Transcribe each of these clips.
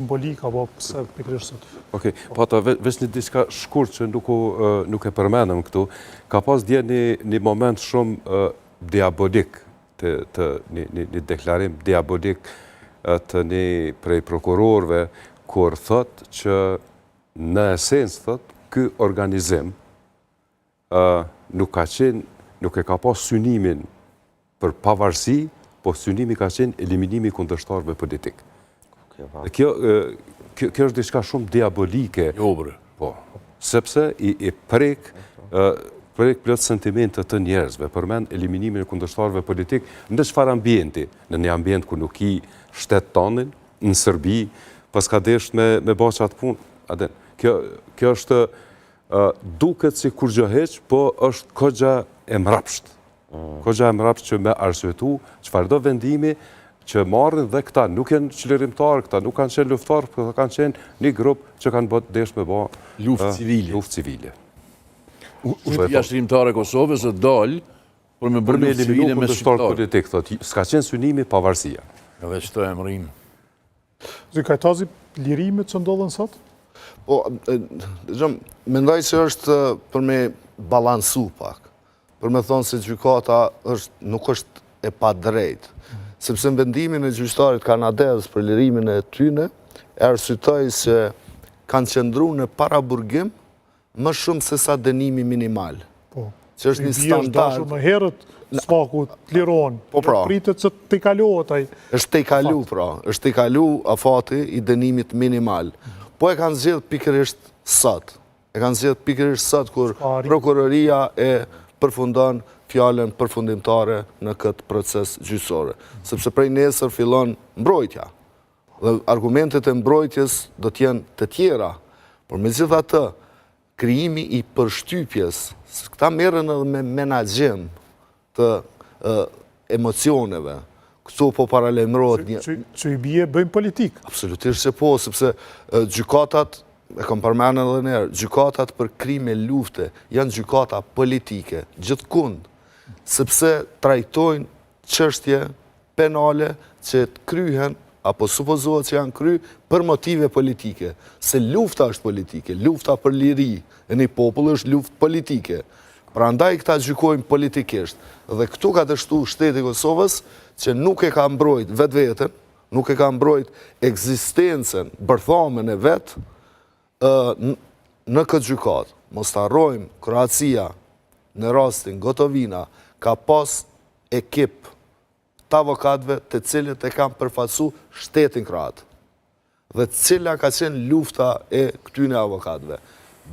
simbolik apo pse pikërisht sot. Okej, po ata veç një diçka shkurt që nuk e përmendëm këtu, ka pas dje një moment shumë diabolik një deklarim diabolik të një prej prokurorëve kur thot që në esencë thot ky organizim nuk e ka pas synimin për pavarësi, po synimi ka qenë eliminimi kundërshtarëve politik. Kjo është diçka shumë diabolike. Po, sepse i prek plot sentimente të njerëzve, përmend eliminimin e kundërshtarëve politik në çfarë ambienti, në një ambient ku nuk i shtet tonin, në Serbi, pas ka desh me bërë atë punë. Kjo është duket si kur gjë heq, po është kogja e mrapsht. Kogja e mrapsht që me arsyetu çfarëdo vendimi që marrin dhe këta nuk janë qëllirimtarë, këta nuk kanë qenë luftarë, këta kanë qenë një grup që kanë bërë desh me bërë luftë civile. Jashtërimtarë e Kosovës e dalë për me bërë luftë civile me shqiptarë. S'ka qenë synimi pavarësia. Edhe që të emrin. Zë Kajtazi, lirimet që ndodhen sot? Po, mendoj që është për me balansu pak. Për me thonë se gjykata nuk është e pa drejtë. Sepse në vendimin e gjyqtarit kanadez për lirimin e tyne, e arsyetoj se kanë qëndru në paraburgim më shumë se sa dënimi minimal. Po, që është një standard. Më herët sfaku të lirohen, pritet që të i kalohet ai. Është të i kalu, pra. Është të i kalu afati i dënimit minimal. Po e kanë zgjedhë pikërisht sot. E kanë zgjedhë pikërisht sot kur prokuroria e përfundon fjallën përfundimtare në këtë proces gjyqësore. Sepse prej nesër fillon mbrojtja. Dhe argumentet e mbrojtjes do t'jenë të tjera. Por me gjitha të, krijimi i përshtypjes, këta merren edhe me menaxhim të emocioneve. Këtu po paralajmërohet një... Që i bie bëjmë politik. Absolutisht që po, sepse gjykatat, e kom përmendur edhe njerë, gjykatat për krime lufte janë gjykata politike, gjithkund, sepse trajtojnë çështje penale që të kryhen, apo supozohet që janë kry, për motive politike. Se lufta është politike, lufta për liri e një popull është luftë politike. Pra ndaj këta gjykojnë politikisht. Dhe këtu ka dështu shteti Kosovës që nuk e ka mbrojt vetë-vetën, nuk e ka mbrojt ekzistencën, bërthamen e vetë, në këtë gjykat. Mos të harrojmë, Kroacia, në rastin Gotovina, ka pas ekip të avokatëve të cilët e kam përfaqësu shtetin kroat. Dhe cila ka qenë lufta e këtyne avokatëve.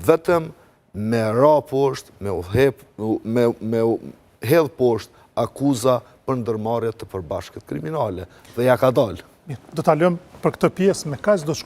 Vetëm me ra poshtë, me hedh poshtë akuza për ndërmarrje të përbashkët kriminale. Dhe ja ka dalë. Do ta lëm për këtë pjesë me kaq do